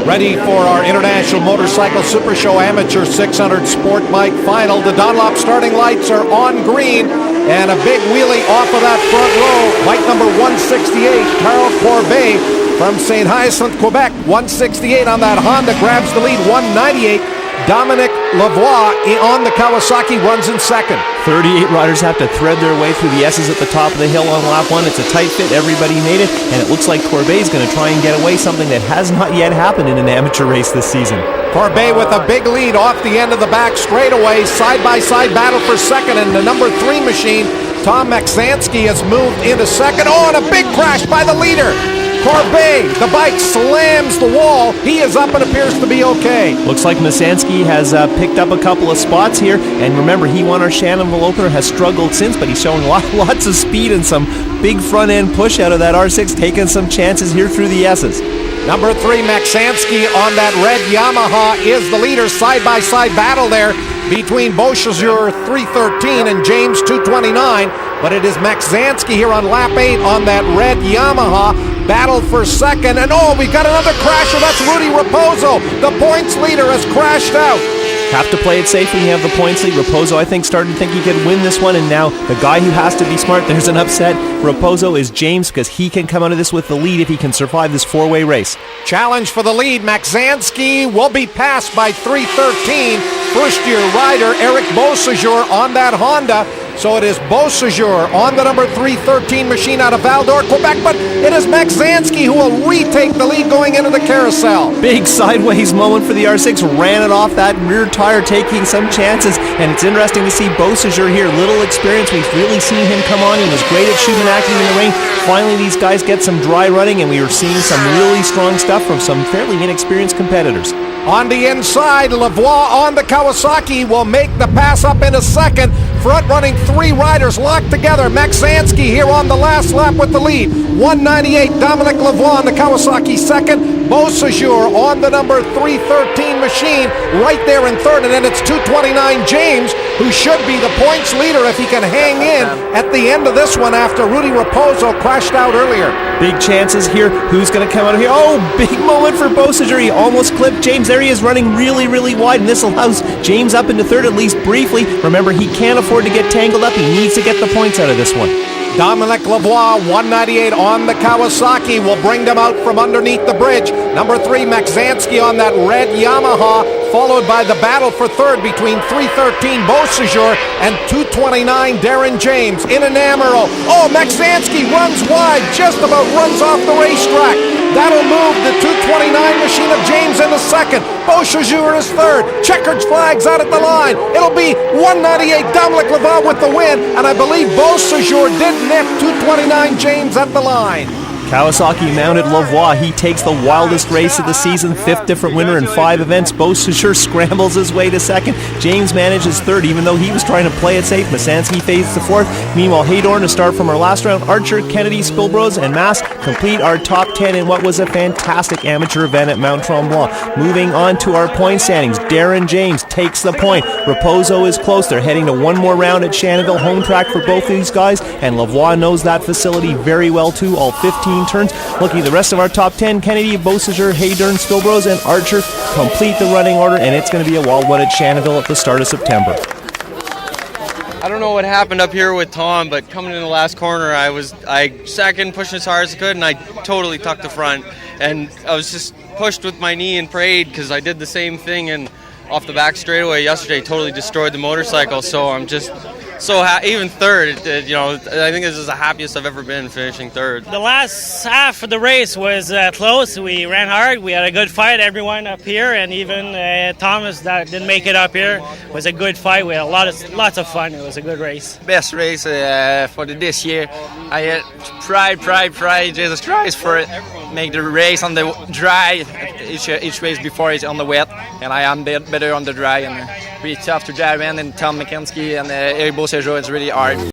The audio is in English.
ready for our International Motorcycle Super Show Amateur 600 Sport Bike Final. The Dunlop starting lights are on green, and a big wheelie off of that front row. Bike number 168, Carl Corbet from St. Hyacinthe, Quebec. 168 on that Honda grabs the lead. 198, Dominic Lavoie on the Kawasaki runs in second. 38 riders have to thread their way through the S's at the top of the hill on lap one. It's a tight fit, everybody made it, and it looks like Corbet's going to try and get away, something that has not yet happened in an amateur race this season. Corbet with a big lead off the end of the back straightaway. Side-by-side battle for second, and the number 3 machine, Tom Maksanski, has moved into second. Oh, and a big crash by the leader. Corbet, the bike slams the wall. He is up and appears to be okay. Looks like Maksanski has picked up a couple of spots here, and remember, he won our Shannonville opener, has struggled since, but he's showing lots of speed and some big front end push out of that R6, taking some chances here through the S's. Number 3, Maksanski on that red Yamaha is the leader. Side-by-side battle there between Beauchesure 313 and James 229, but it is Maksanski here on lap 8 on that red Yamaha. Battle for second, and oh, we've got another crasher. That's Rudy Raposo. The points leader has crashed out. Have to play it safe when you have the points lead. Raposo, I think, started to think he could win this one, and now the guy who has to be smart, there's an upset. Raposo is James, because he can come out of this with the lead if he can survive this four-way race. Challenge for the lead. Maksanski will be passed by 313. First-year rider Eric Beauchesure on that Honda. So it is Beauchesure on the number 313 machine out of Val-d'Or, Quebec, but it is Maksanski who will retake the lead going into the carousel. Big sideways moment for the R6, ran it off that rear tire, taking some chances, and it's interesting to see Beauchesure here. Little experience, we've really seen him come on. He was great at shooting and acting in the rain. Finally, these guys get some dry running, and we are seeing some really strong stuff from some fairly inexperienced competitors. On the inside, Lavoie on the Kawasaki will make the pass up into second. Front running 3 riders locked together. Maksanski here on the last lap with the lead. 198, Dominic Lavoie on the Kawasaki second. Beauchesure on the number 313 machine right there in third. And then it's 229 James, who should be the points leader if he can hang in at the end of this one after Rudy Raposo crashed out earlier. Big chances here. Who's going to come out of here? Oh, big moment for Beauchesure. He almost clipped James. There he is running really, really wide, and this allows James up into third, at least briefly. Remember, he can't afford to get tangled up. He needs to get the points out of this one. Dominic Lavoie, 198 on the Kawasaki, will bring them out from underneath the bridge. Number 3, Maksanski on that red Yamaha, followed by the battle for third between 313 Beauchesure and 229 Darren James in an Amaro. Oh, Maksanski runs wide, just about runs off the racetrack. That'll move the 229 machine of James into second. Beauchesure is third. Checkered flags out at the line. It'll be 198 Dominic Lavoie with the win, and I believe Beauchesure did nip 229 James at the line. Kawasaki mounted Lavoie. He takes the wildest race of the season, 5th different winner in 5 events. Beauchesure scrambles his way to second. James manages third, even though he was trying to play it safe. Maksanski fades to 4th. Meanwhile, Haydorn to start from our last round. Archer, Kennedy, Spilbros, and Mass complete our top 10 in what was a fantastic amateur event at Mont Tremblant. Moving on to our point standings. Darren James takes the point. Raposo is close. They're heading to one more round at Shannonville, home track for both these guys, and Lavoie knows that facility very well too. All 15 turns. Looking at the rest of our top 10, Kennedy, Beauchesure, Haydorn, Spilbros, and Archer complete the running order, and it's going to be a wild one at Shannonville at the start of September. I don't know what happened up here with Tom, but coming in the last corner, I second, pushing as hard as I could, and I totally tucked the front. And I was just pushed with my knee and prayed, because I did the same thing and off the back straightaway yesterday, totally destroyed the motorcycle. So I'm just so even third, I think this is the happiest I've ever been, finishing third. The last half of the race was close. We ran hard. We had a good fight, everyone up here, and even Thomas that didn't make it up here. It was a good fight. We had lots of fun. It was a good race. Best race for this year. I had pride, Jesus Christ, for it. Make the race on the dry. Each race before is on the wet, and I am better on the dry, and really tough to drive in. And Tom Maksanski and Eric Beauchesure, it's really hard.